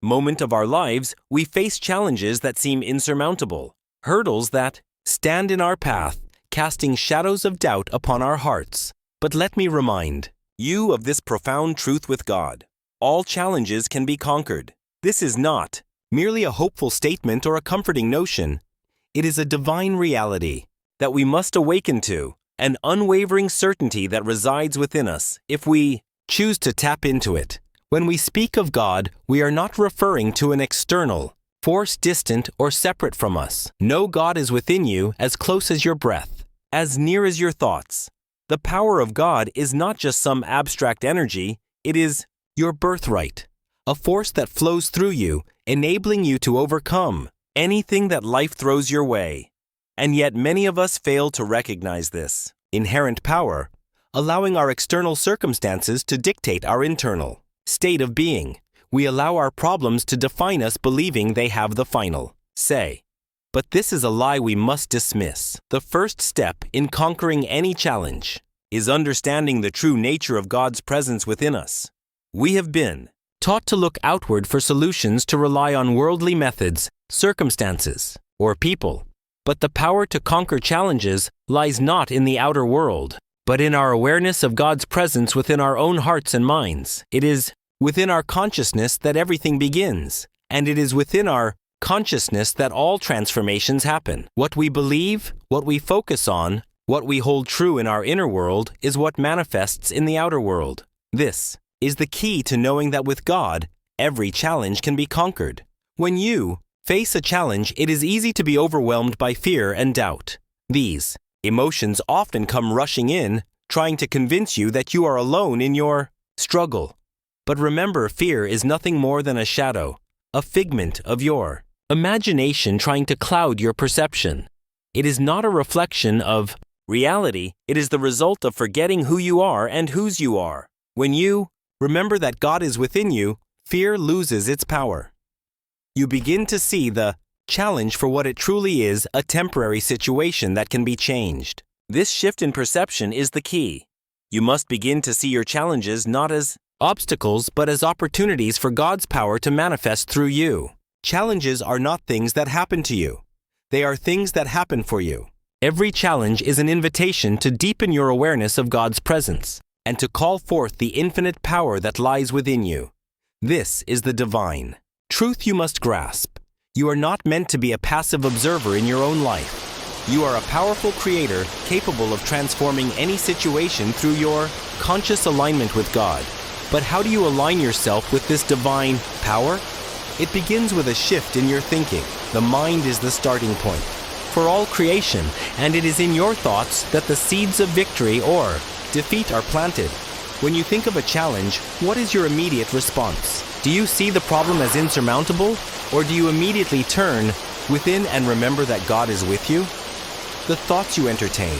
moment of our lives, we face challenges that seem insurmountable, hurdles that stand in our path, casting shadows of doubt upon our hearts. But let me remind you of this profound truth with God. All challenges can be conquered. This is not merely a hopeful statement or a comforting notion. It is a divine reality that we must awaken to, an unwavering certainty that resides within us if we choose to tap into it. When we speak of God, we are not referring to an external force distant or separate from us. No, God is within you, as close as your breath, as near as your thoughts. The power of God is not just some abstract energy, it is your birthright, a force that flows through you, enabling you to overcome anything that life throws your way. And yet many of us fail to recognize this inherent power, allowing our external circumstances to dictate our internal state of being. We allow our problems to define us, believing they have the final say. But this is a lie we must dismiss. The first step in conquering any challenge is understanding the true nature of God's presence within us. We have been taught to look outward for solutions, to rely on worldly methods, circumstances, or people. But the power to conquer challenges lies not in the outer world, but in our awareness of God's presence within our own hearts and minds. It is within our consciousness that everything begins, and it is within our consciousness that all transformations happen. What we believe, what we focus on, what we hold true in our inner world is what manifests in the outer world. This is the key to knowing that with God, every challenge can be conquered. When you face a challenge, it is easy to be overwhelmed by fear and doubt. These emotions often come rushing in, trying to convince you that you are alone in your struggle. But remember, fear is nothing more than a shadow, a figment of your imagination trying to cloud your perception. It is not a reflection of reality, it is the result of forgetting who you are and whose you are. When you remember that God is within you, fear loses its power. You begin to see the challenge for what it truly is, a temporary situation that can be changed. This shift in perception is the key. You must begin to see your challenges not as obstacles, but as opportunities for God's power to manifest through you. Challenges are not things that happen to you. They are things that happen for you. Every challenge is an invitation to deepen your awareness of God's presence and to call forth the infinite power that lies within you. This is the divine truth you must grasp. You are not meant to be a passive observer in your own life. You are a powerful creator capable of transforming any situation through your conscious alignment with God. But how do you align yourself with this divine power? It begins with a shift in your thinking. The mind is the starting point for all creation, and it is in your thoughts that the seeds of victory or defeat are planted. When you think of a challenge, what is your immediate response? Do you see the problem as insurmountable, or do you immediately turn within and remember that God is with you? The thoughts you entertain,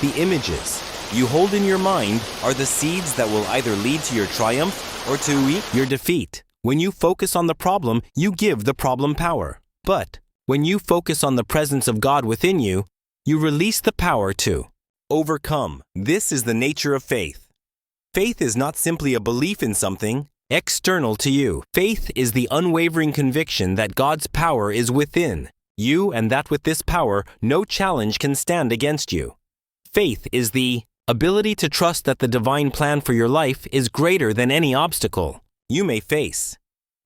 the images you hold in your mind are the seeds that will either lead to your triumph or to your defeat. When you focus on the problem, you give the problem power. But when you focus on the presence of God within you, you release the power to overcome. This is the nature of faith. Faith is not simply a belief in something external to you. Faith is the unwavering conviction that God's power is within you, and that with this power, no challenge can stand against you. Faith is the ability to trust that the divine plan for your life is greater than any obstacle you may face.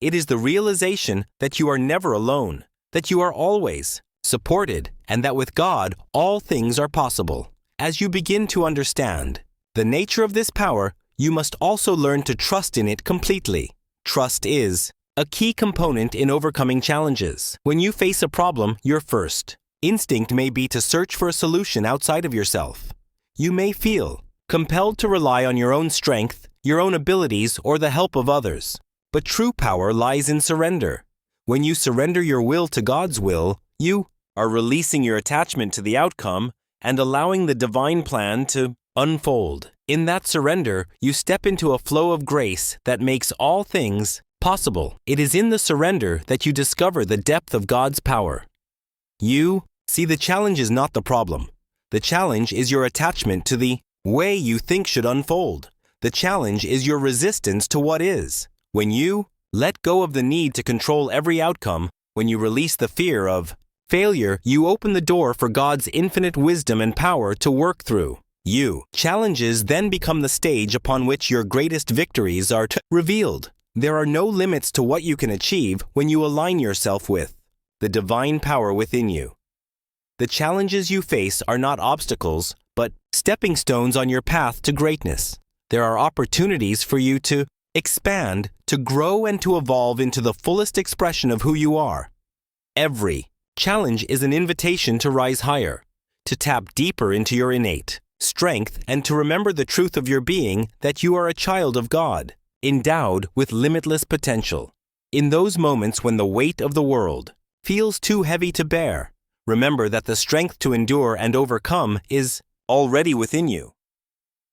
It is the realization that you are never alone, that you are always supported, and that with God, all things are possible. As you begin to understand the nature of this power, you must also learn to trust in it completely. Trust is a key component in overcoming challenges. When you face a problem, your first instinct may be to search for a solution outside of yourself. You may feel compelled to rely on your own strength, your own abilities, or the help of others. But true power lies in surrender. When you surrender your will to God's will, you are releasing your attachment to the outcome and allowing the divine plan to unfold. In that surrender, you step into a flow of grace that makes all things possible. It is in the surrender that you discover the depth of God's power. You see, the challenge is not the problem. The challenge is your attachment to the way you think should unfold. The challenge is your resistance to what is. When you let go of the need to control every outcome, when you release the fear of failure, you open the door for God's infinite wisdom and power to work through you. Challenges then become the stage upon which your greatest victories are revealed. There are no limits to what you can achieve when you align yourself with the divine power within you. The challenges you face are not obstacles, but stepping stones on your path to greatness. There are opportunities for you to expand, to grow, and to evolve into the fullest expression of who you are. Every challenge is an invitation to rise higher, to tap deeper into your innate strength, and to remember the truth of your being, that you are a child of God, endowed with limitless potential. In those moments when the weight of the world feels too heavy to bear, remember that the strength to endure and overcome is already within you.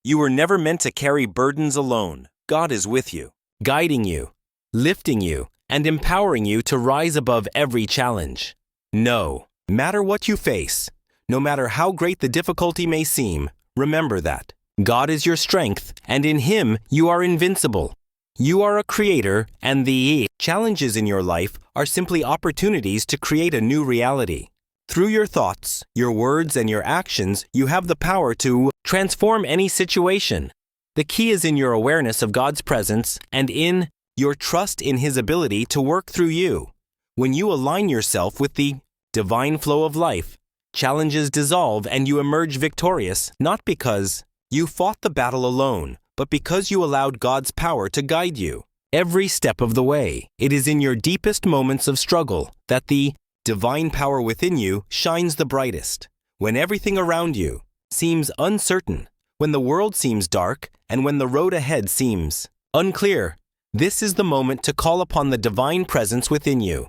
You were never meant to carry burdens alone. God is with you, guiding you, lifting you, and empowering you to rise above every challenge. No matter what you face, no matter how great the difficulty may seem, remember that God is your strength, and in Him you are invincible. You are a creator, and the challenges in your life are simply opportunities to create a new reality. Through your thoughts, your words, and your actions, you have the power to transform any situation. The key is in your awareness of God's presence and in your trust in His ability to work through you. When you align yourself with the divine flow of life, challenges dissolve and you emerge victorious, not because you fought the battle alone, but because you allowed God's power to guide you every step of the way. It is in your deepest moments of struggle that the divine power within you shines the brightest. When everything around you seems uncertain, when the world seems dark, and when the road ahead seems unclear, this is the moment to call upon the divine presence within you.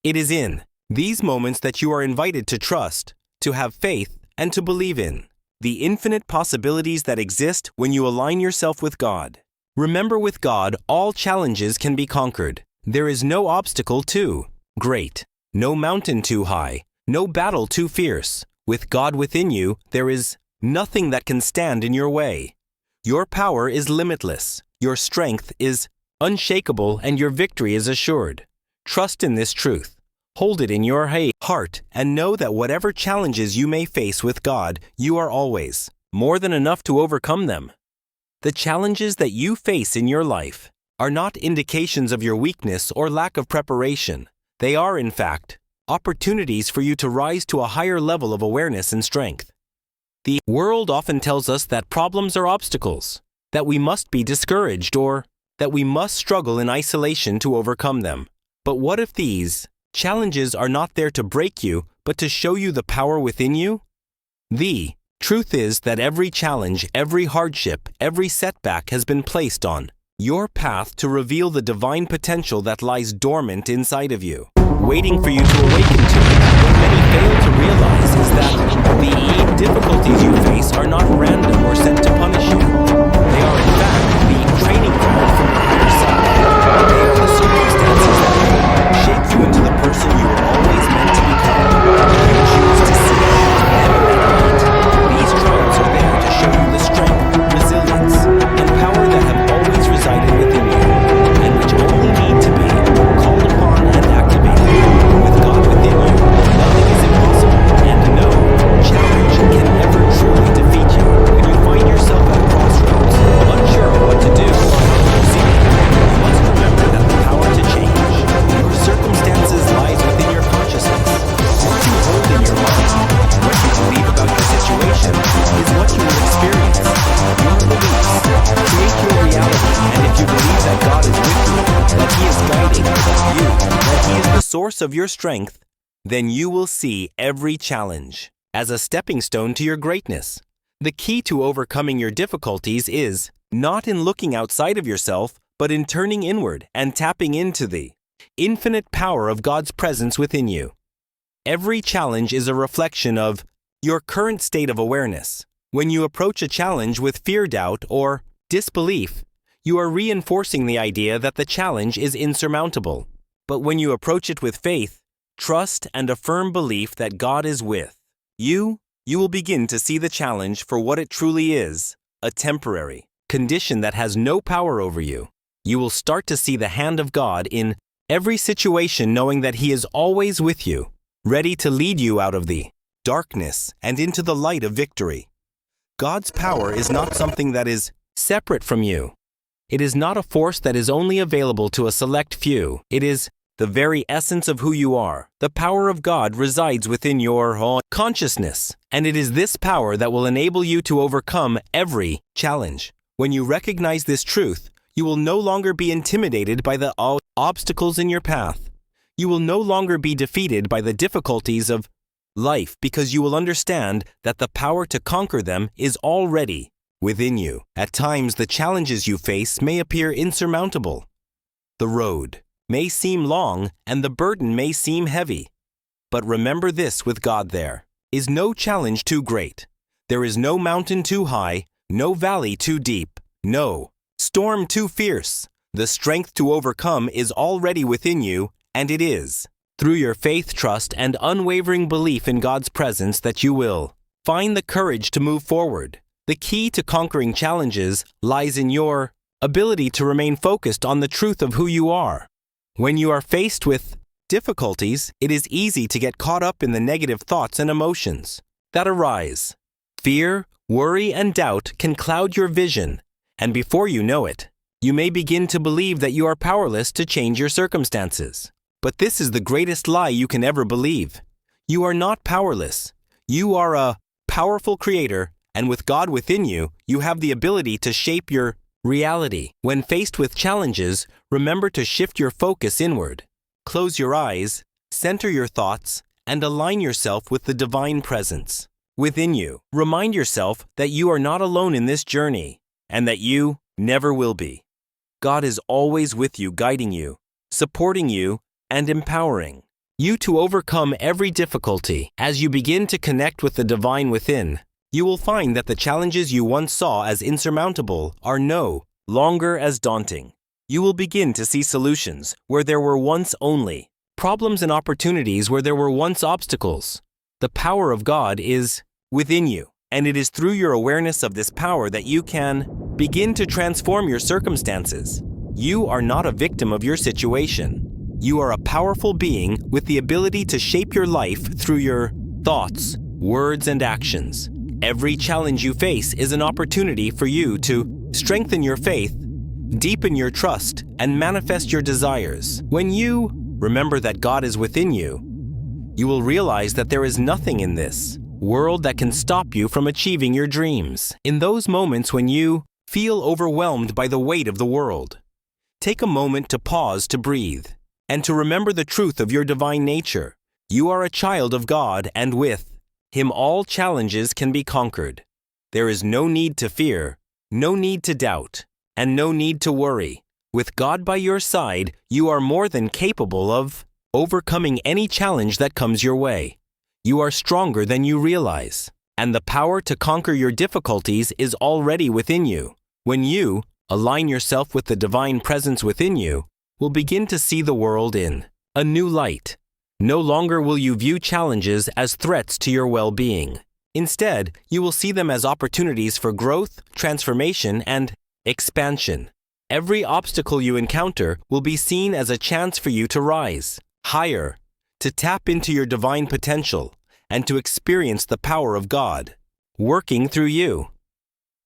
It is in these moments that you are invited to trust, to have faith, and to believe in the infinite possibilities that exist when you align yourself with God. Remember, with God, all challenges can be conquered. There is no obstacle too great, no mountain too high, no battle too fierce. With God within you, there is nothing that can stand in your way. Your power is limitless, your strength is unshakable, and your victory is assured. Trust in this truth. Hold it in your heart, and know that whatever challenges you may face with God, you are always more than enough to overcome them. The challenges that you face in your life are not indications of your weakness or lack of preparation. They are, in fact, opportunities for you to rise to a higher level of awareness and strength. The world often tells us that problems are obstacles, that we must be discouraged, or that we must struggle in isolation to overcome them. But what if these challenges are not there to break you, but to show you the power within you? The truth is that every challenge, every hardship, every setback has been placed on your path to reveal the divine potential that lies dormant inside of you, waiting for you to awaken to it. What many fail to realize is that the difficulties you face are not random or sent to punish you. They are, in fact, the training ground from your higher self. They are the circumstances that will shape you into the person you were always meant to become. You choose to see them in that light. These trials are there to show you the strength, resilience, and power that have always resided within you, and which only need to be called upon and activated. With God within you, nothing is impossible, and no challenge can ever truly defeat you. When you find yourself at a crossroads, unsure of what to do or how to proceed, you must remember that the power to change your circumstances lies within your consciousness. What you hold in your mind, what you believe about your situation, is what you will experience. Your beliefs create your reality, and if you believe that God is with you, that He is guiding you, that He is the source of your strength, then you will see every challenge as a stepping stone to your greatness. The key to overcoming your difficulties is not in looking outside of yourself, but in turning inward and tapping into the infinite power of God's presence within you. Every challenge is a reflection of your current state of awareness. When you approach a challenge with fear, doubt, or disbelief, you are reinforcing the idea that the challenge is insurmountable. But when you approach it with faith, trust, and a firm belief that God is with you, you will begin to see the challenge for what it truly is, a temporary condition that has no power over you. You will start to see the hand of God in every situation, knowing that He is always with you, ready to lead you out of the darkness and into the light of victory. God's power is not something that is separate from you. It is not a force that is only available to a select few. It is the very essence of who you are. The power of God resides within your whole consciousness, and it is this power that will enable you to overcome every challenge. When you recognize this truth, you will no longer be intimidated by the obstacles in your path. You will no longer be defeated by the difficulties of life, because you will understand that the power to conquer them is already within you. At times, the challenges you face may appear insurmountable. The road may seem long and the burden may seem heavy. But remember this: with God there is no challenge too great. There is no mountain too high, no valley too deep, no storm too fierce. The strength to overcome is already within you, and it is through your faith, trust, and unwavering belief in God's presence that you will find the courage to move forward. The key to conquering challenges lies in your ability to remain focused on the truth of who you are. When you are faced with difficulties, it is easy to get caught up in the negative thoughts and emotions that arise. Fear, worry, and doubt can cloud your vision, and before you know it, you may begin to believe that you are powerless to change your circumstances. But this is the greatest lie you can ever believe. You are not powerless. You are a powerful creator, and with God within you, you have the ability to shape your reality. When faced with challenges, remember to shift your focus inward. Close your eyes, center your thoughts, and align yourself with the divine presence within you. Remind yourself that you are not alone in this journey, and that you never will be. God is always with you, guiding you, supporting you, and empowering you to overcome every difficulty. As you begin to connect with the divine within, you will find that the challenges you once saw as insurmountable are no longer as daunting. You will begin to see solutions where there were once only problems, and opportunities where there were once obstacles. The power of God is within you, and it is through your awareness of this power that you can begin to transform your circumstances. You are not a victim of your situation. You are a powerful being with the ability to shape your life through your thoughts, words, and actions. Every challenge you face is an opportunity for you to strengthen your faith, deepen your trust, and manifest your desires. When you remember that God is within you, you will realize that there is nothing in this world that can stop you from achieving your dreams. In those moments when you feel overwhelmed by the weight of the world, take a moment to pause, to breathe, and to remember the truth of your divine nature. You are a child of God, and with Him all challenges can be conquered. There is no need to fear, no need to doubt, and no need to worry. With God by your side, you are more than capable of overcoming any challenge that comes your way. You are stronger than you realize, and the power to conquer your difficulties is already within you. When you align yourself with the divine presence within you, will begin to see the world in a new light. No longer will you view challenges as threats to your well-being. Instead, you will see them as opportunities for growth, transformation, and expansion. Every obstacle you encounter will be seen as a chance for you to rise higher, to tap into your divine potential, and to experience the power of God working through you.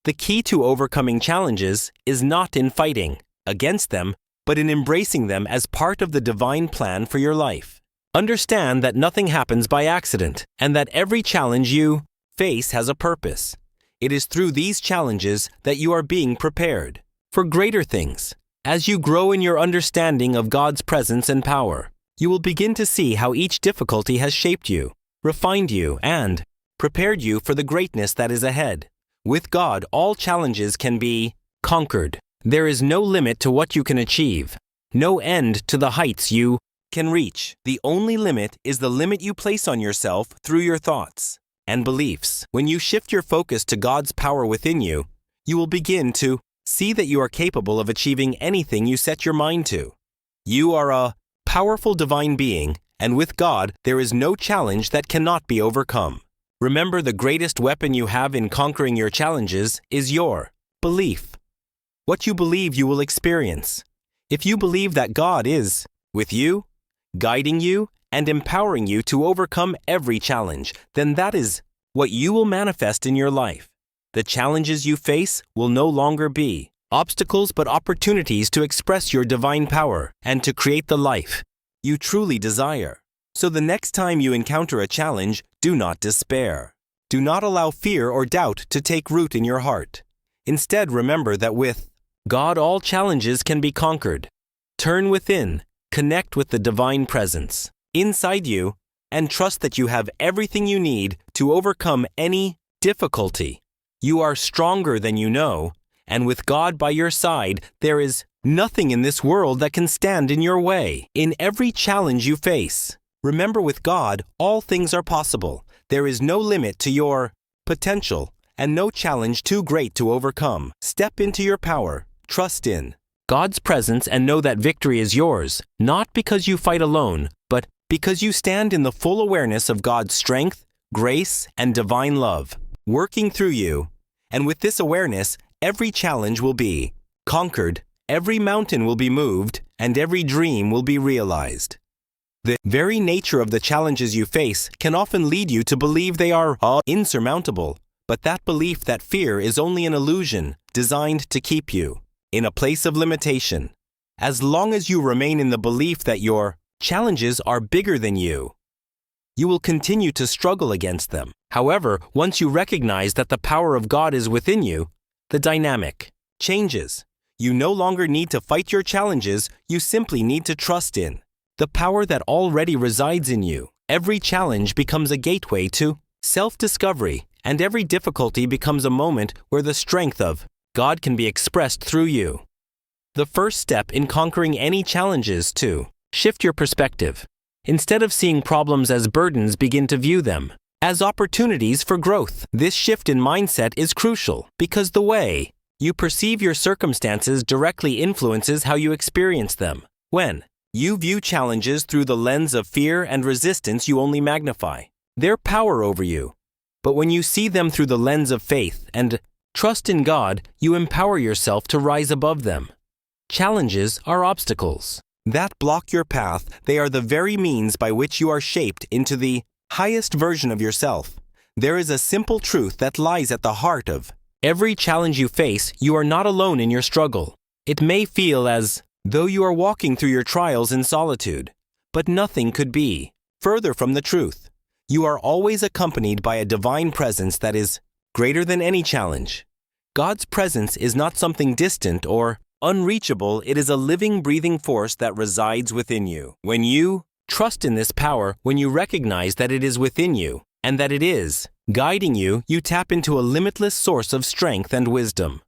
The key to overcoming challenges is not in fighting against them, but in embracing them as part of the divine plan for your life. Understand that nothing happens by accident, and that every challenge you face has a purpose. It is through these challenges that you are being prepared for greater things. As you grow in your understanding of God's presence and power, you will begin to see how each difficulty has shaped you, refined you, and prepared you for the greatness that is ahead. With God, all challenges can be conquered. There is no limit to what you can achieve, no end to the heights you can reach. The only limit is the limit you place on yourself through your thoughts and beliefs. When you shift your focus to God's power within you, you will begin to see that you are capable of achieving anything you set your mind to. You are a powerful divine being, and with God, there is no challenge that cannot be overcome. Remember, the greatest weapon you have in conquering your challenges is your belief. What you believe you will experience. If you believe that God is with you, guiding you, and empowering you to overcome every challenge, then that is what you will manifest in your life. The challenges you face will no longer be obstacles but opportunities to express your divine power and to create the life you truly desire. So the next time you encounter a challenge, do not despair. Do not allow fear or doubt to take root in your heart. Instead, remember that with God, all challenges can be conquered. Turn within, connect with the divine presence inside you, and trust that you have everything you need to overcome any difficulty. You are stronger than you know, and with God by your side, there is nothing in this world that can stand in your way. In every challenge you face, remember with God, all things are possible. There is no limit to your potential and no challenge too great to overcome. Step into your power, trust in God's presence, and know that victory is yours, not because you fight alone, but because you stand in the full awareness of God's strength, grace, and divine love working through you. And with this awareness, every challenge will be conquered, every mountain will be moved, and every dream will be realized. The very nature of the challenges you face can often lead you to believe they are insurmountable, but that belief, that fear, is only an illusion designed to keep you in a place of limitation. As long as you remain in the belief that your challenges are bigger than you will continue to struggle against them. However, once you recognize that the power of God is within you, the dynamic changes. You no longer need to fight your challenges, you simply need to trust in the power that already resides in you. Every challenge becomes a gateway to self-discovery, and every difficulty becomes a moment where the strength of God can be expressed through you. The first step in conquering any challenge is to shift your perspective. Instead of seeing problems as burdens, begin to view them as opportunities for growth. This shift in mindset is crucial because the way you perceive your circumstances directly influences how you experience them. When you view challenges through the lens of fear and resistance, you only magnify their power over you. But when you see them through the lens of faith and trust in God, you empower yourself to rise above them. Challenges are obstacles that block your path. They are the very means by which you are shaped into the highest version of yourself. There is a simple truth that lies at the heart of every challenge you face. You are not alone in your struggle. It may feel as though you are walking through your trials in solitude, but nothing could be further from the truth. You are always accompanied by a divine presence that is greater than any challenge. God's presence is not something distant or unreachable. It is a living, breathing force that resides within you. When you trust in this power, when you recognize that it is within you and that it is guiding you, you tap into a limitless source of strength and wisdom.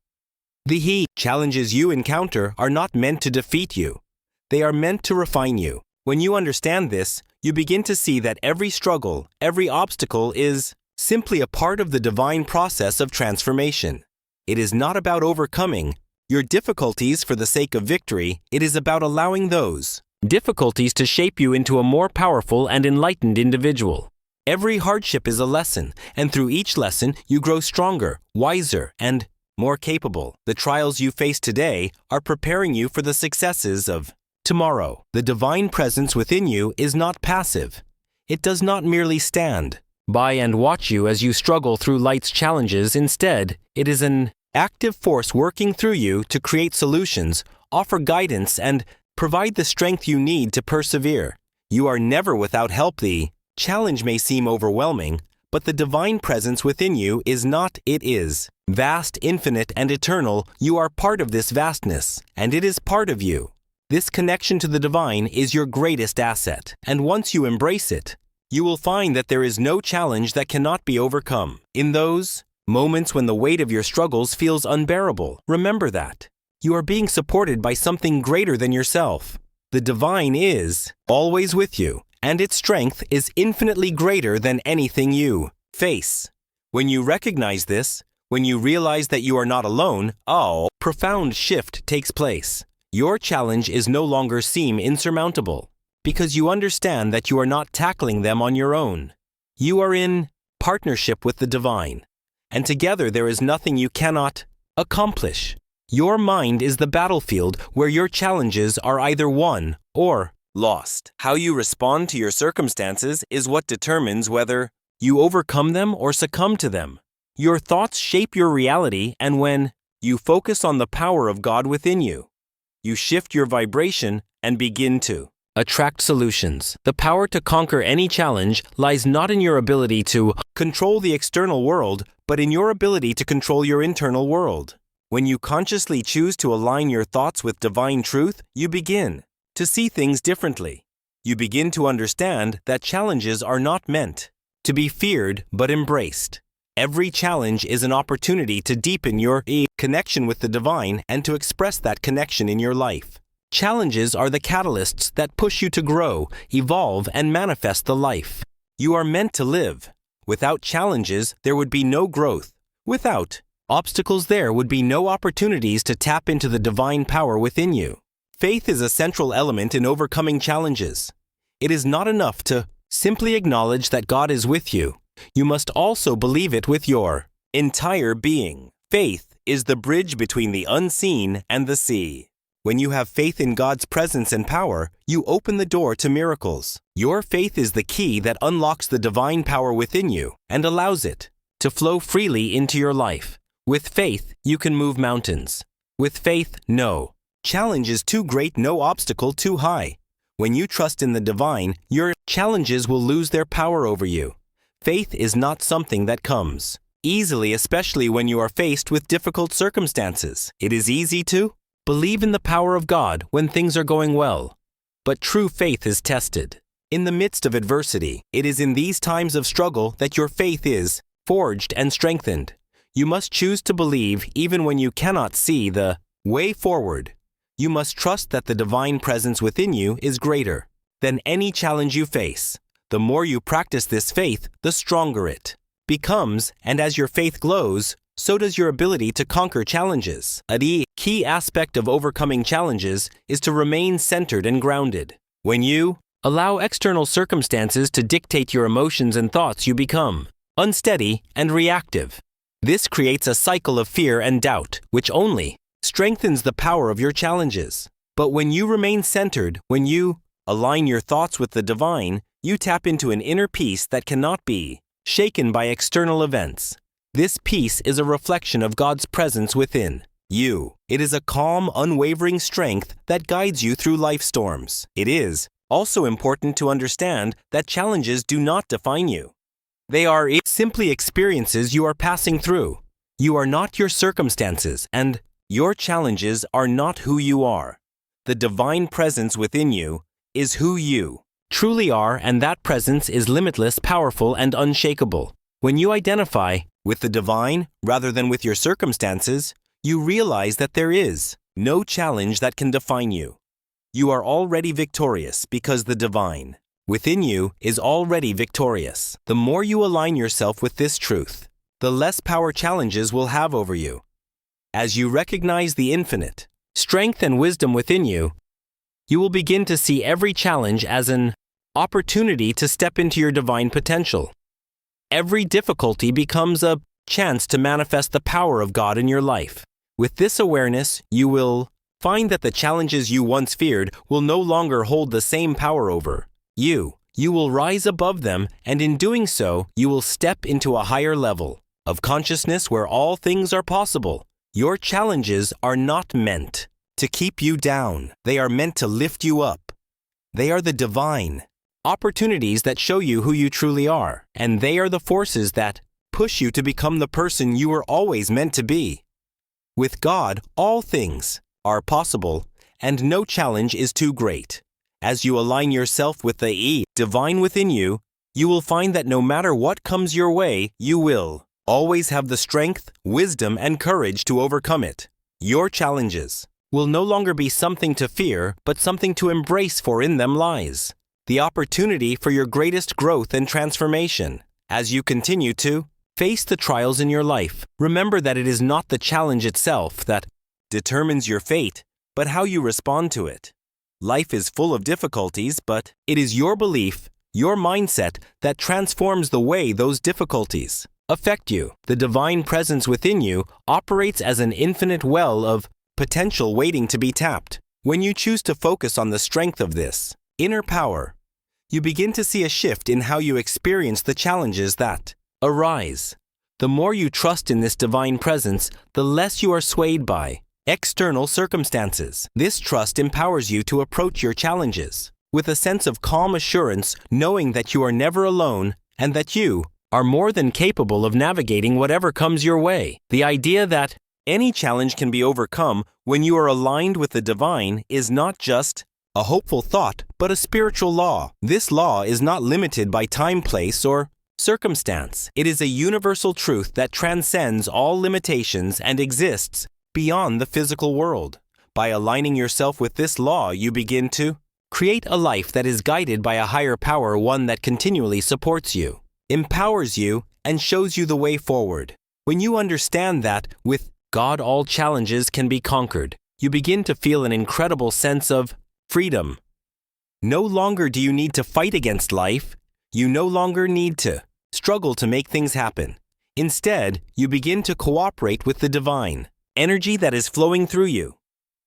The challenges you encounter are not meant to defeat you. They are meant to refine you. When you understand this, you begin to see that every struggle, every obstacle is simply a part of the divine process of transformation. It is not about overcoming your difficulties for the sake of victory. It is about allowing those difficulties to shape you into a more powerful and enlightened individual. Every hardship is a lesson, and through each lesson, you grow stronger, wiser, and more capable. The trials you face today are preparing you for the successes of tomorrow. The divine presence within you is not passive. It does not merely stand by and watch you as you struggle through life's challenges. Instead, it is an active force working through you to create solutions, offer guidance, and provide the strength you need to persevere. You are never without help. The challenge may seem overwhelming, but the divine presence within you is not. It is vast, infinite, and eternal. You are part of this vastness, and it is part of you. This connection to the divine is your greatest asset, and once you embrace it, you will find that there is no challenge that cannot be overcome. In those moments when the weight of your struggles feels unbearable, remember that you are being supported by something greater than yourself. The divine is always with you, and its strength is infinitely greater than anything you face. When you recognize this, when you realize that you are not alone, a profound shift takes place. Your challenge is no longer seem insurmountable because you understand that you are not tackling them on your own. You are in partnership with the divine, and together there is nothing you cannot accomplish. Your mind is the battlefield where your challenges are either won or lost. How you respond to your circumstances is what determines whether you overcome them or succumb to them. Your thoughts shape your reality, and when you focus on the power of God within you, you shift your vibration and begin to attract solutions. The power to conquer any challenge lies not in your ability to control the external world, but in your ability to control your internal world. When you consciously choose to align your thoughts with divine truth, you begin to see things differently. You begin to understand that challenges are not meant to be feared but embraced. Every challenge is an opportunity to deepen your connection with the divine and to express that connection in your life. Challenges are the catalysts that push you to grow, evolve, and manifest the life you are meant to live. Without challenges, there would be no growth. Without obstacles, there would be no opportunities to tap into the divine power within you. Faith is a central element in overcoming challenges. It is not enough to simply acknowledge that God is with you. You must also believe it with your entire being. Faith is the bridge between the unseen and the sea. When you have faith in God's presence and power, you open the door to miracles. Your faith is the key that unlocks the divine power within you and allows it to flow freely into your life. With faith, you can move mountains. With faith, no challenge is too great, no obstacle too high. When you trust in the divine, your challenges will lose their power over you. Faith is not something that comes easily, especially when you are faced with difficult circumstances. It is easy to believe in the power of God when things are going well. But true faith is tested in the midst of adversity. It is in these times of struggle that your faith is forged and strengthened. You must choose to believe even when you cannot see the way forward. You must trust that the divine presence within you is greater than any challenge you face. The more you practice this faith, the stronger it becomes, and as your faith glows, so does your ability to conquer challenges. A key aspect of overcoming challenges is to remain centered and grounded. When you allow external circumstances to dictate your emotions and thoughts, you become unsteady and reactive. This creates a cycle of fear and doubt, which only strengthens the power of your challenges. But when you remain centered, when you align your thoughts with the divine, you tap into an inner peace that cannot be shaken by external events. This peace is a reflection of God's presence within you. It is a calm, unwavering strength that guides you through life storms. It is also important to understand that challenges do not define you. They are simply experiences you are passing through. You are not your circumstances, and your challenges are not who you are. The divine presence within you is who you truly are, and that presence is limitless, powerful, and unshakable. When you identify with the divine rather than with your circumstances, you realize that there is no challenge that can define you. You are already victorious because the divine within you is already victorious. The more you align yourself with this truth, the less power challenges will have over you. As you recognize the infinite strength and wisdom within you, you will begin to see every challenge as an opportunity to step into your divine potential. Every difficulty becomes a chance to manifest the power of God in your life. With this awareness, you will find that the challenges you once feared will no longer hold the same power over you. You will rise above them, and in doing so, you will step into a higher level of consciousness where all things are possible. Your challenges are not meant to keep you down. They are meant to lift you up. They are the divine opportunities that show you who you truly are, and they are the forces that push you to become the person you were always meant to be. With God, all things are possible, and no challenge is too great. As you align yourself with the divine within you, you will find that no matter what comes your way, you will always have the strength, wisdom, and courage to overcome it. Your challenges will no longer be something to fear, but something to embrace, for in them lies the opportunity for your greatest growth and transformation. As you continue to face the trials in your life, remember that it is not the challenge itself that determines your fate, but how you respond to it. Life is full of difficulties, but it is your belief, your mindset, that transforms the way those difficulties affect you. The divine presence within you operates as an infinite well of potential waiting to be tapped. When you choose to focus on the strength of this inner power, you begin to see a shift in how you experience the challenges that arise. The more you trust in this divine presence, the less you are swayed by external circumstances. This trust empowers you to approach your challenges with a sense of calm assurance, knowing that you are never alone and that you are more than capable of navigating whatever comes your way. The idea that any challenge can be overcome when you are aligned with the divine is not just a hopeful thought, but a spiritual law. This law is not limited by time, place, or circumstance. It is a universal truth that transcends all limitations and exists beyond the physical world. By aligning yourself with this law, you begin to create a life that is guided by a higher power, one that continually supports you, empowers you, and shows you the way forward. When you understand that, with God, all challenges can be conquered, you begin to feel an incredible sense of freedom. No longer do you need to fight against life. You no longer need to struggle to make things happen. Instead, you begin to cooperate with the divine energy that is flowing through you.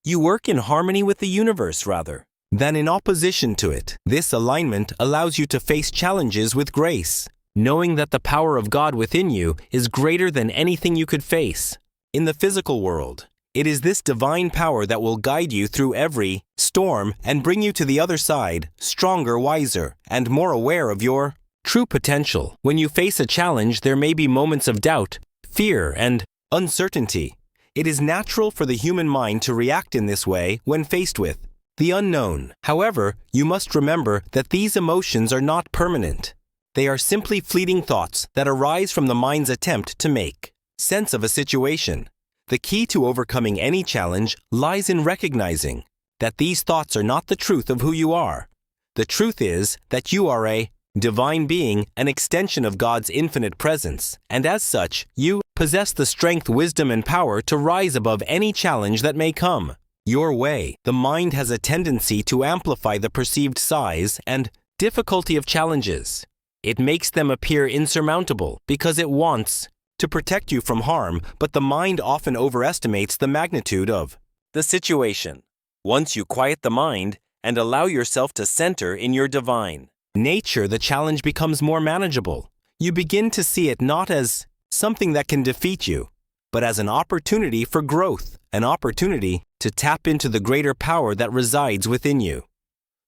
You work in harmony with the universe rather than in opposition to it. This alignment allows you to face challenges with grace, knowing that the power of God within you is greater than anything you could face in the physical world. It is this divine power that will guide you through every storm and bring you to the other side, stronger, wiser, and more aware of your true potential. When you face a challenge, there may be moments of doubt, fear, and uncertainty. It is natural for the human mind to react in this way when faced with the unknown. However, you must remember that these emotions are not permanent. They are simply fleeting thoughts that arise from the mind's attempt to make sense of a situation. The key to overcoming any challenge lies in recognizing that these thoughts are not the truth of who you are. The truth is that you are a divine being, an extension of God's infinite presence, and as such, you possess the strength, wisdom, and power to rise above any challenge that may come your way. The mind has a tendency to amplify the perceived size and difficulty of challenges. It makes them appear insurmountable because it wants to protect you from harm, but the mind often overestimates the magnitude of the situation. Once you quiet the mind and allow yourself to center in your divine nature, the challenge becomes more manageable. You begin to see it not as something that can defeat you, but as an opportunity for growth, an opportunity to tap into the greater power that resides within you.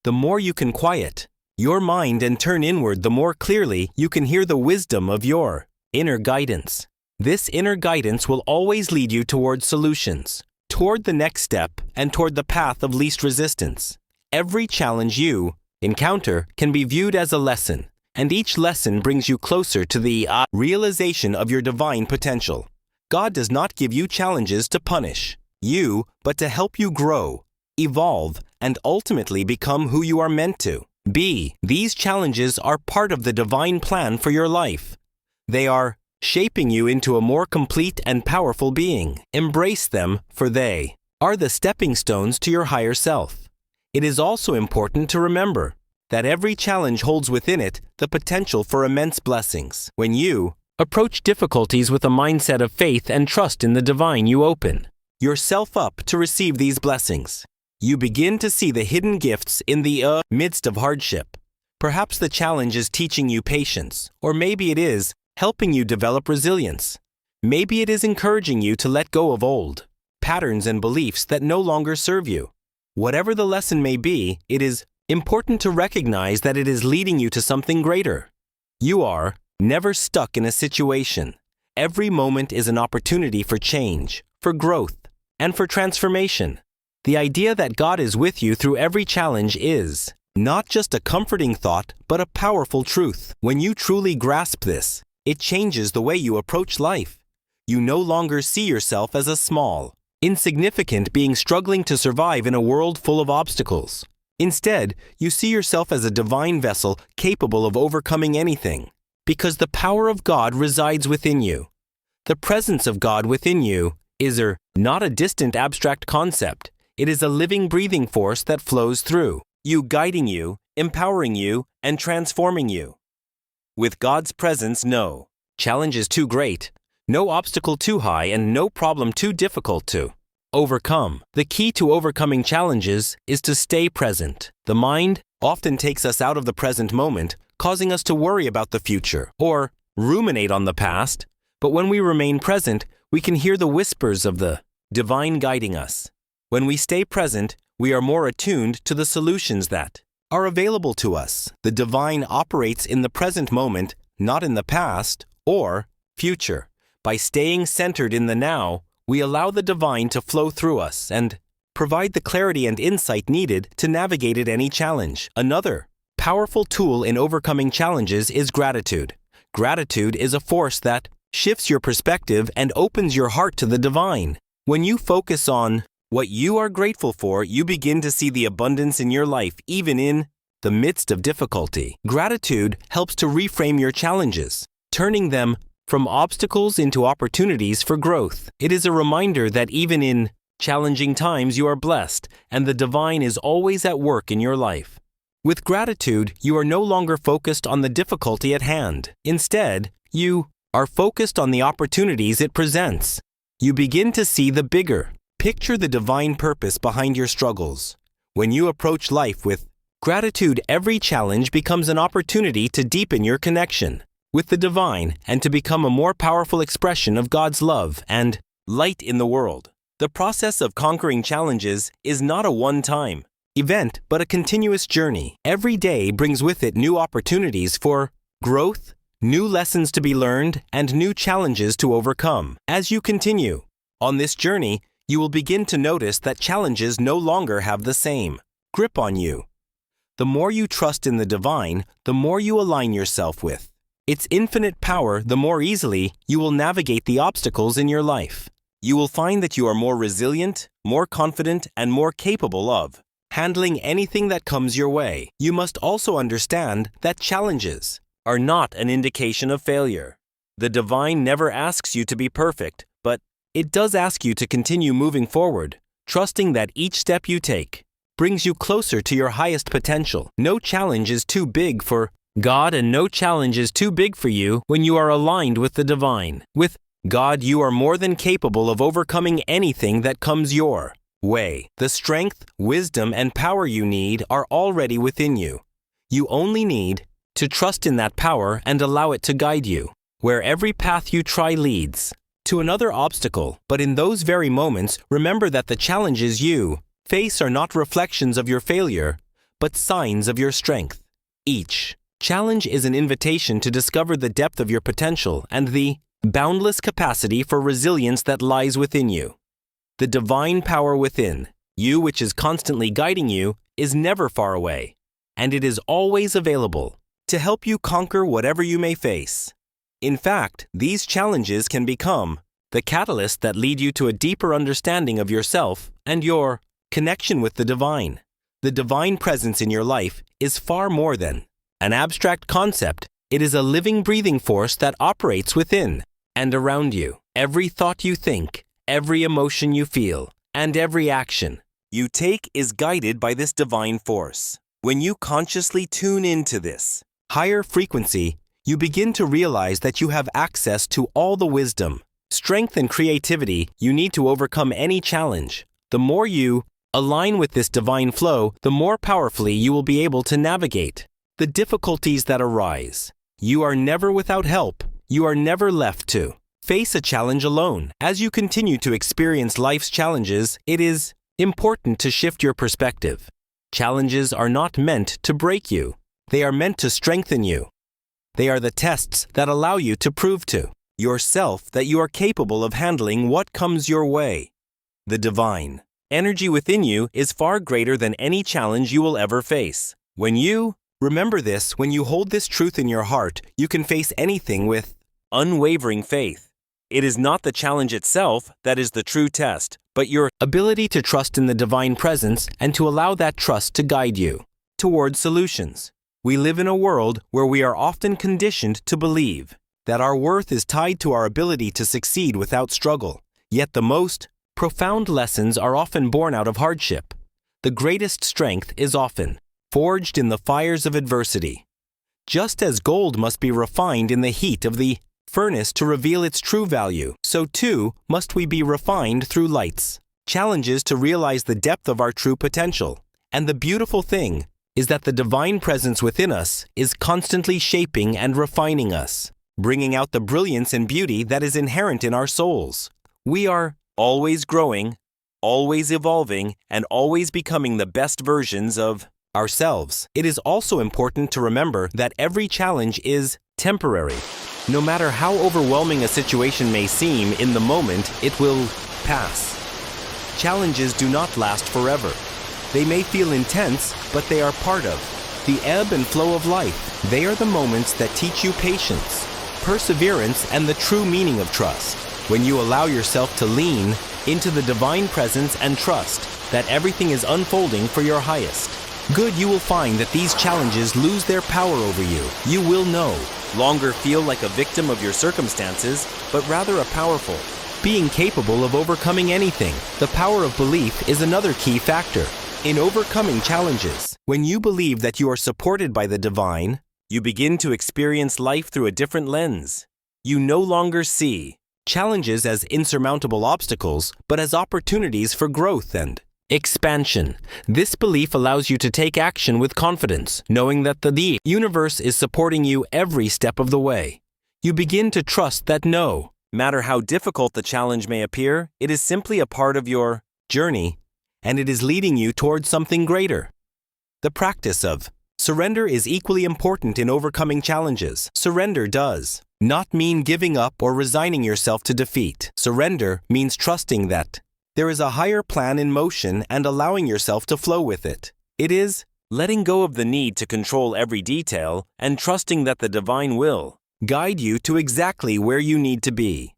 The more you can quiet your mind and turn inward, the more clearly you can hear the wisdom of your inner guidance. This inner guidance will always lead you toward solutions, toward the next step, and toward the path of least resistance. Every challenge you encounter can be viewed as a lesson, and each lesson brings you closer to the realization of your divine potential. God does not give you challenges to punish you, but to help you grow, evolve, and ultimately become who you are meant to be. These challenges are part of the divine plan for your life. They are shaping you into a more complete and powerful being. Embrace them, for they are the stepping stones to your higher self. It is also important to remember that every challenge holds within it the potential for immense blessings. When you approach difficulties with a mindset of faith and trust in the divine, you open yourself up to receive these blessings. You begin to see the hidden gifts in the midst of hardship. Perhaps the challenge is teaching you patience, or maybe it is helping you develop resilience. Maybe it is encouraging you to let go of old patterns and beliefs that no longer serve you. Whatever the lesson may be, it is important to recognize that it is leading you to something greater. You are never stuck in a situation. Every moment is an opportunity for change, for growth, and for transformation. The idea that God is with you through every challenge is not just a comforting thought, but a powerful truth. When you truly grasp this, it changes the way you approach life. You no longer see yourself as a small, insignificant being struggling to survive in a world full of obstacles. Instead, you see yourself as a divine vessel capable of overcoming anything, because the power of God resides within you. The presence of God within you is not a distant abstract concept. It is a living, breathing force that flows through you, guiding you, empowering you, and transforming you. With God's presence, no challenge is too great, no obstacle too high, and no problem too difficult to overcome. The key to overcoming challenges is to stay present. The mind often takes us out of the present moment, causing us to worry about the future or ruminate on the past. But when we remain present, we can hear the whispers of the divine guiding us. When we stay present, we are more attuned to the solutions that are available to us. The divine operates in the present moment, not in the past or future. By staying centered in the now, we allow the divine to flow through us and provide the clarity and insight needed to navigate any challenge. Another powerful tool in overcoming challenges is gratitude. Gratitude is a force that shifts your perspective and opens your heart to the divine. When you focus on what you are grateful for, you begin to see the abundance in your life, even in the midst of difficulty. Gratitude helps to reframe your challenges, turning them from obstacles into opportunities for growth. It is a reminder that even in challenging times you are blessed, and the divine is always at work in your life. With gratitude, you are no longer focused on the difficulty at hand. Instead, you are focused on the opportunities it presents. You begin to see the bigger picture, the divine purpose behind your struggles. When you approach life with gratitude, every challenge becomes an opportunity to deepen your connection with the divine and to become a more powerful expression of God's love and light in the world. The process of conquering challenges is not a one-time event, but a continuous journey. Every day brings with it new opportunities for growth, new lessons to be learned, and new challenges to overcome. As you continue on this journey, you will begin to notice that challenges no longer have the same grip on you. The more you trust in the divine, the more you align yourself with its infinite power, the more easily you will navigate the obstacles in your life. You will find that you are more resilient, more confident, and more capable of handling anything that comes your way. You must also understand that challenges are not an indication of failure. The divine never asks you to be perfect, but it does ask you to continue moving forward, trusting that each step you take brings you closer to your highest potential. No challenge is too big for God, and no challenge is too big for you when you are aligned with the divine. With God, you are more than capable of overcoming anything that comes your way. The strength, wisdom, and power you need are already within you. You only need to trust in that power and allow it to guide you, where every path you try leads to another obstacle. But in those very moments, remember that the challenges you face are not reflections of your failure, but signs of your strength. Each challenge is an invitation to discover the depth of your potential and the boundless capacity for resilience that lies within you. The divine power within you, which is constantly guiding you, is never far away, and it is always available to help you conquer whatever you may face. In fact, these challenges can become the catalyst that lead you to a deeper understanding of yourself and your connection with the divine. The divine presence in your life is far more than an abstract concept. It is a living, breathing force that operates within and around you. Every thought you think, every emotion you feel, and every action you take is guided by this divine force. When you consciously tune into this higher frequency, you begin to realize that you have access to all the wisdom, strength, and creativity you need to overcome any challenge. The more you align with this divine flow, the more powerfully you will be able to navigate the difficulties that arise. You are never without help. You are never left to face a challenge alone. As you continue to experience life's challenges, it is important to shift your perspective. Challenges are not meant to break you. They are meant to strengthen you. They are the tests that allow you to prove to yourself that you are capable of handling what comes your way. The divine energy within you is far greater than any challenge you will ever face. When you remember this, when you hold this truth in your heart, you can face anything with unwavering faith. It is not the challenge itself that is the true test, but your ability to trust in the divine presence and to allow that trust to guide you towards solutions. We live in a world where we are often conditioned to believe that our worth is tied to our ability to succeed without struggle. Yet the most profound lessons are often born out of hardship. The greatest strength is often forged in the fires of adversity. Just as gold must be refined in the heat of the furnace to reveal its true value, so too must we be refined through life's challenges to realize the depth of our true potential. And the beautiful thing is that the divine presence within us is constantly shaping and refining us, bringing out the brilliance and beauty that is inherent in our souls. We are always growing, always evolving, and always becoming the best versions of ourselves. It is also important to remember that every challenge is temporary. No matter how overwhelming a situation may seem in the moment, it will pass. Challenges do not last forever. They may feel intense, but they are part of the ebb and flow of life. They are the moments that teach you patience, perseverance, and the true meaning of trust. When you allow yourself to lean into the divine presence and trust that everything is unfolding for your highest good, you will find that these challenges lose their power over you. You will no longer feel like a victim of your circumstances, but rather a powerful being capable of overcoming anything. The power of belief is another key factor in overcoming challenges. When you believe that you are supported by the divine, you begin to experience life through a different lens. You no longer see challenges as insurmountable obstacles, but as opportunities for growth and expansion. This belief allows you to take action with confidence, knowing that the universe is supporting you every step of the way. You begin to trust that no matter how difficult the challenge may appear, it is simply a part of your journey, and it is leading you towards something greater. The practice of surrender is equally important in overcoming challenges. Surrender does not mean giving up or resigning yourself to defeat. Surrender means trusting that there is a higher plan in motion and allowing yourself to flow with it. It is letting go of the need to control every detail and trusting that the divine will guide you to exactly where you need to be.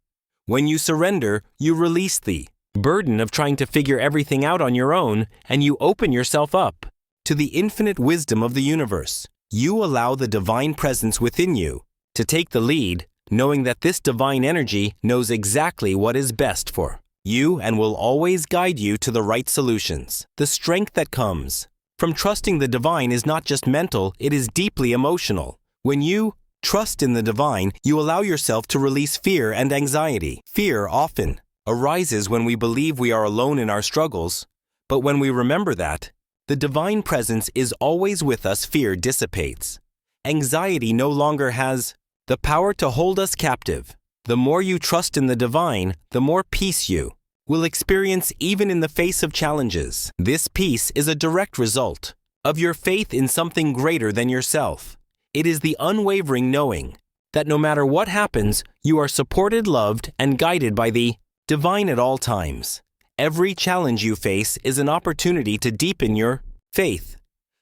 When you surrender, you release the burden of trying to figure everything out on your own, and you open yourself up to the infinite wisdom of the universe. You allow the divine presence within you to take the lead, knowing that this divine energy knows exactly what is best for you and will always guide you to the right solutions. The strength that comes from trusting the divine is not just mental, it is deeply emotional. When you trust in the divine, you allow yourself to release fear and anxiety. Fear often arises when we believe we are alone in our struggles, but when we remember that the divine presence is always with us, fear dissipates. Anxiety no longer has the power to hold us captive. The more you trust in the divine, the more peace you will experience even in the face of challenges. This peace is a direct result of your faith in something greater than yourself. It is the unwavering knowing that no matter what happens, you are supported, loved, and guided by the divine at all times. Every challenge you face is an opportunity to deepen your faith.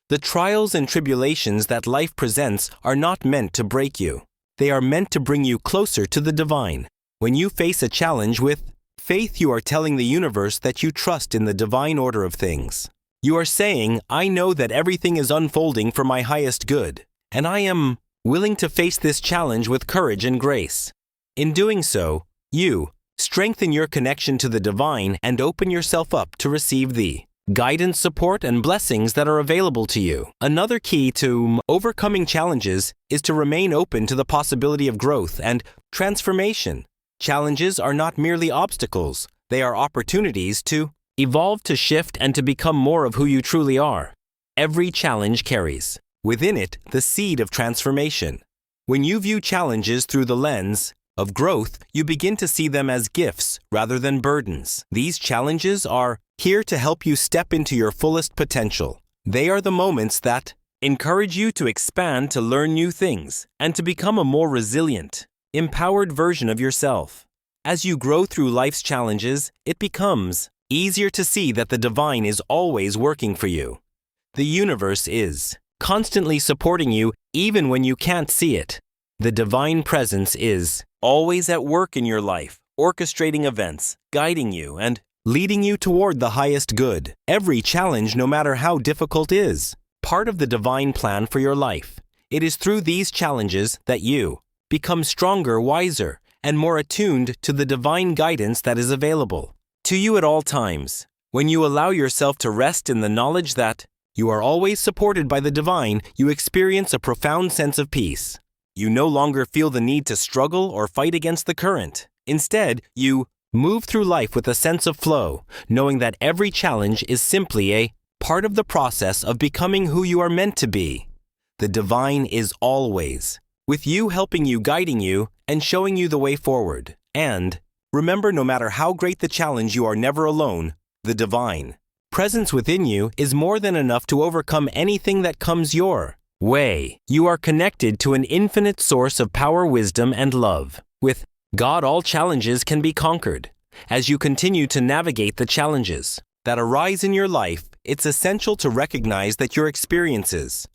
The trials and tribulations that life presents are not meant to break you. They are meant to bring you closer to the divine. When you face a challenge with faith, you are telling the universe that you trust in the divine order of things. You are saying, I know that everything is unfolding for my highest good, and I am willing to face this challenge with courage and grace. In doing so, you strengthen your connection to the divine and open yourself up to receive the guidance, support, and blessings that are available to you. Another key to overcoming challenges is to remain open to the possibility of growth and transformation. Challenges are not merely obstacles, they are opportunities to evolve, to shift, and to become more of who you truly are. Every challenge carries within it the seed of transformation. When you view challenges through the lens of growth, you begin to see them as gifts rather than burdens. These challenges are here to help you step into your fullest potential. They are the moments that encourage you to expand, to learn new things, and to become a more resilient, empowered version of yourself. As you grow through life's challenges, it becomes easier to see that the divine is always working for you. The universe is constantly supporting you even when you can't see it. The divine presence is always at work in your life, orchestrating events, guiding you, and leading you toward the highest good. Every challenge, no matter how difficult, is part of the divine plan for your life. It is through these challenges that you become stronger, wiser, and more attuned to the divine guidance that is available to you at all times. When you allow yourself to rest in the knowledge that you are always supported by the divine, you experience a profound sense of peace. You no longer feel the need to struggle or fight against the current. Instead, you Move through life with a sense of flow, knowing that every challenge is simply a part of the process of becoming who you are meant to be. The divine is always with you, helping you, guiding you, and showing you the way forward. And remember, no matter how great the challenge, you are never alone. The divine presence within you is more than enough to overcome anything that comes your way. You are connected to an infinite source of power, wisdom, and love. With God, all challenges can be conquered. As you continue to navigate the challenges that arise in your life, it's essential to recognize that your experiences,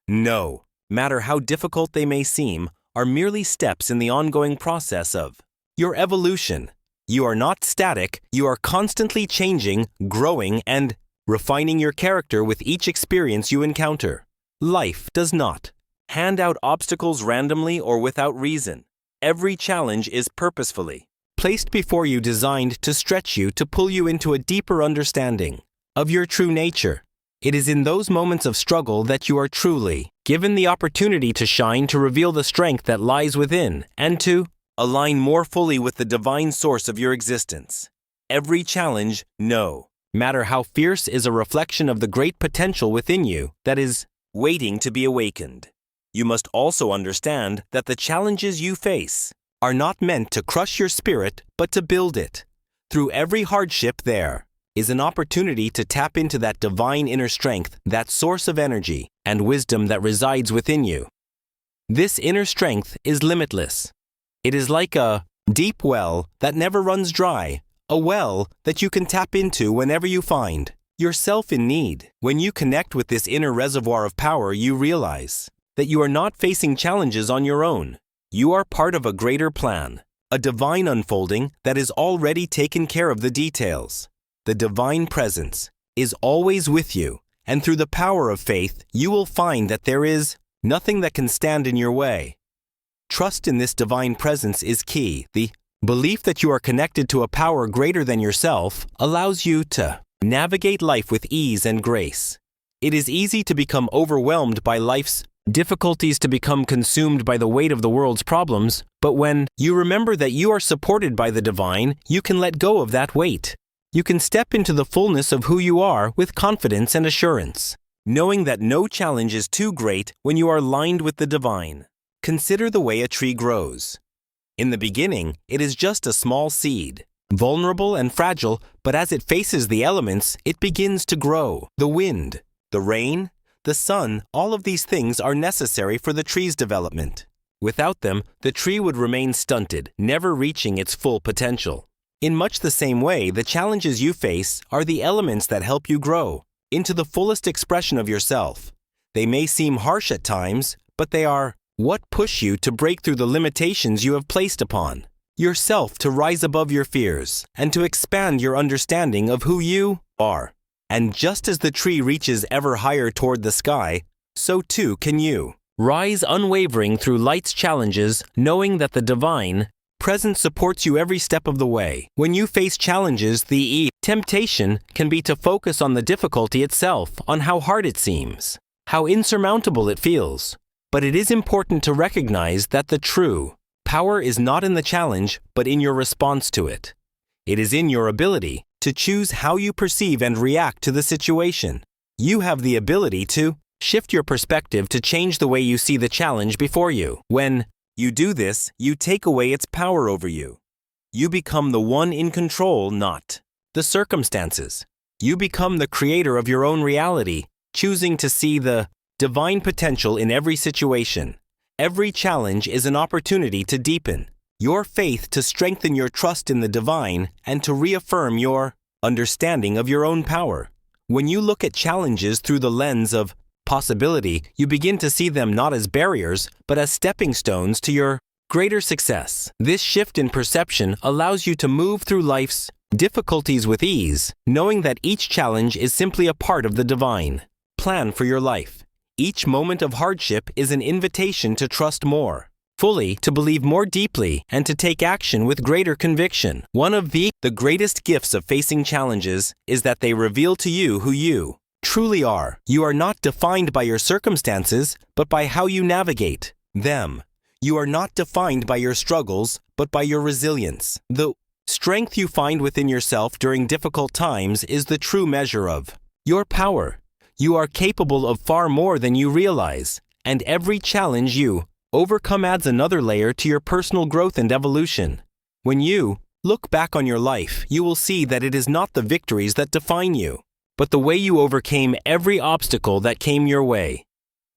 no matter how difficult they may seem, are merely steps in the ongoing process of your evolution. You are not static. You are constantly changing, growing, and refining your character with each experience you encounter. Life does not hand out obstacles randomly or without reason. Every challenge is purposefully placed before you, designed to stretch you, to pull you into a deeper understanding of your true nature. It is in those moments of struggle that you are truly given the opportunity to shine, to reveal the strength that lies within, and to align more fully with the divine source of your existence. Every challenge, no matter how fierce, is a reflection of the great potential within you that is waiting to be awakened. You must also understand that the challenges you face are not meant to crush your spirit, but to build it. Through every hardship, there is an opportunity to tap into that divine inner strength, that source of energy and wisdom that resides within you. This inner strength is limitless. It is like a deep well that never runs dry, a well that you can tap into whenever you find yourself in need. When you connect with this inner reservoir of power, you realize that you are not facing challenges on your own. You are part of a greater plan, a divine unfolding that is already taken care of the details. The divine presence is always with you, and through the power of faith, you will find that there is nothing that can stand in your way. Trust in this divine presence is key. The belief that you are connected to a power greater than yourself allows you to navigate life with ease and grace. It is easy to become overwhelmed by life's difficulties, to become consumed by the weight of the world's problems, but when you remember that you are supported by the divine, you can let go of that weight. You can step into the fullness of who you are with confidence and assurance, knowing that no challenge is too great when you are lined with the divine. Consider the way a tree grows. In the beginning, it is just a small seed, vulnerable and fragile, but as it faces the elements, it begins to grow. The wind, the rain, the sun, all of these things are necessary for the tree's development. Without them, the tree would remain stunted, never reaching its full potential. In much the same way, the challenges you face are the elements that help you grow into the fullest expression of yourself. They may seem harsh at times, but they are what push you to break through the limitations you have placed upon yourself, to rise above your fears, and to expand your understanding of who you are. And just as the tree reaches ever higher toward the sky, so too can you rise unwavering through life's challenges, knowing that the divine presence supports you every step of the way. When you face challenges, the temptation can be to focus on the difficulty itself, on how hard it seems, how insurmountable it feels. But it is important to recognize that the true power is not in the challenge, but in your response to it. It is in your ability to choose how you perceive and react to the situation. You have the ability to shift your perspective, to change the way you see the challenge before you. When you do this, you take away its power over you. You become the one in control, not the circumstances. You become the creator of your own reality, choosing to see the divine potential in every situation. Every challenge is an opportunity to deepen your faith, to strengthen your trust in the divine, and to reaffirm your understanding of your own power. When you look at challenges through the lens of possibility, you begin to see them not as barriers, but as stepping stones to your greater success. This shift in perception allows you to move through life's difficulties with ease, knowing that each challenge is simply a part of the divine plan for your life. Each moment of hardship is an invitation to trust more fully, to believe more deeply, and to take action with greater conviction. One of the greatest gifts of facing challenges is that they reveal to you who you truly are. You are not defined by your circumstances, but by how you navigate them. You are not defined by your struggles, but by your resilience. The Strength you find within yourself during difficult times is the true measure of your power. You are capable of far more than you realize, and every challenge you overcome adds another layer to your personal growth and evolution. When you look back on your life, you will see that it is not the victories that define you, but the way you overcame every obstacle that came your way.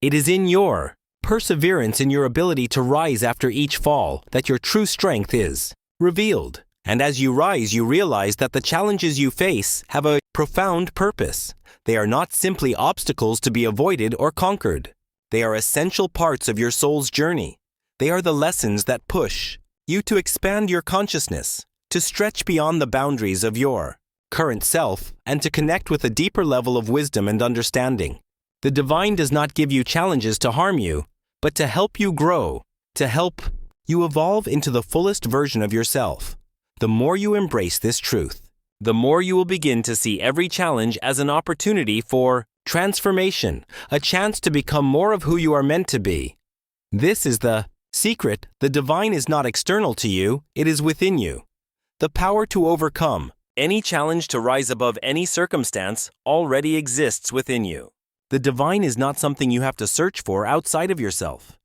It is in your perseverance, in your ability to rise after each fall, that your true strength is revealed. And as you rise, you realize that the challenges you face have a profound purpose. They are not simply obstacles to be avoided or conquered. They are essential parts of your soul's journey. They are the lessons that push you to expand your consciousness, to stretch beyond the boundaries of your current self, and to connect with a deeper level of wisdom and understanding. The divine does not give you challenges to harm you, but to help you grow, to help you evolve into the fullest version of yourself. The more you embrace this truth, the more you will begin to see every challenge as an opportunity for transformation, a chance to become more of who you are meant to be. This is the secret. The divine is not external to you, it is within you. The power to overcome any challenge, to rise above any circumstance, already exists within you. The divine is not something you have to search for outside of yourself.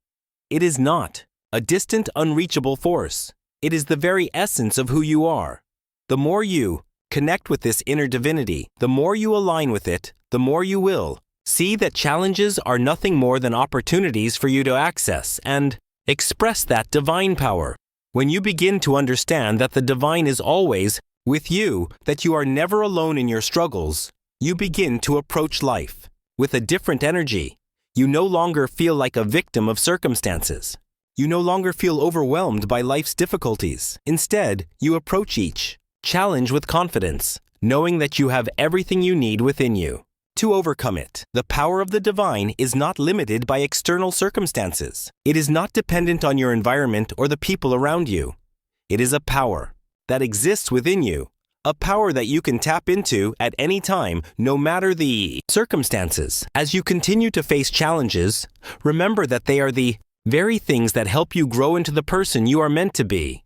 It is not a distant, unreachable force. It is the very essence of who you are. The more you connect with this inner divinity, the more you align with it, the more you will see that challenges are nothing more than opportunities for you to access and express that divine power. When you begin to understand that the divine is always with you, that you are never alone in your struggles, you begin to approach life with a different energy. You no longer feel like a victim of circumstances. You no longer feel overwhelmed by life's difficulties. Instead, you approach each challenge with confidence, knowing that you have everything you need within you to overcome it. The power of the divine is not limited by external circumstances. It is not dependent on your environment or the people around you. It is a power that exists within you, a power that you can tap into at any time, no matter the circumstances. As you continue to face challenges, remember that they are the very things that help you grow into the person you are meant to be.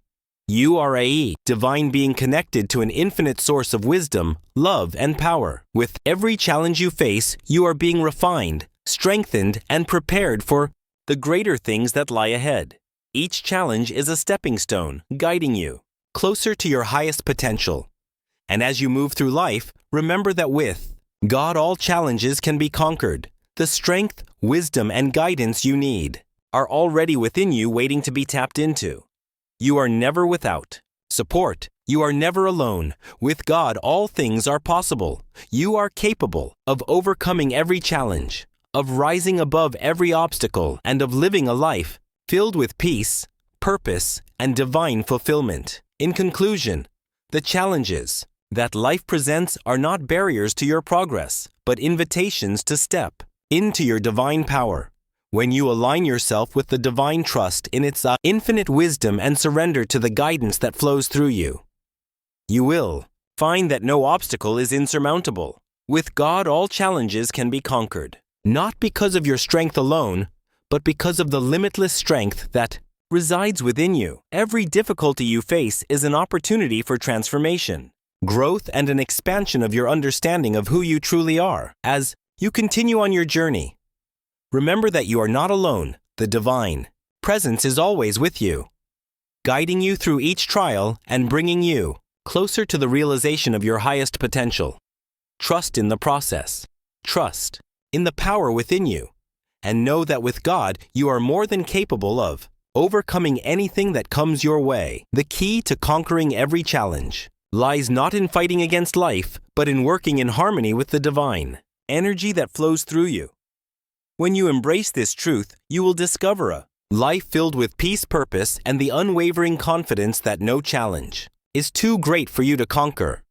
You are a divine being connected to an infinite source of wisdom, love, and power. With every challenge you face, you are being refined, strengthened, and prepared for the greater things that lie ahead. Each challenge is a stepping stone, guiding you closer to your highest potential. And as you move through life, remember that with God, all challenges can be conquered. The strength, wisdom, and guidance you need are already within you, waiting to be tapped into. You are never without support. You are never alone. With God, all things are possible. You are capable of overcoming every challenge, of rising above every obstacle, and of living a life filled with peace, purpose, and divine fulfillment. In conclusion, the challenges that life presents are not barriers to your progress, but invitations to step into your divine power. When you align yourself with the divine, trust in its infinite wisdom, and surrender to the guidance that flows through you, you will find that no obstacle is insurmountable. With God, all challenges can be conquered, not because of your strength alone, but because of the limitless strength that resides within you. Every difficulty you face is an opportunity for transformation, growth, and an expansion of your understanding of who you truly are. As you continue on your journey, remember that you are not alone. The divine presence is always with you, guiding you through each trial and bringing you closer to the realization of your highest potential. Trust in the process. Trust in the power within you. And know that with God, you are more than capable of overcoming anything that comes your way. The key to conquering every challenge lies not in fighting against life, but in working in harmony with the divine energy that flows through you. When you embrace this truth, you will discover a life filled with peace, purpose, and the unwavering confidence that no challenge is too great for you to conquer.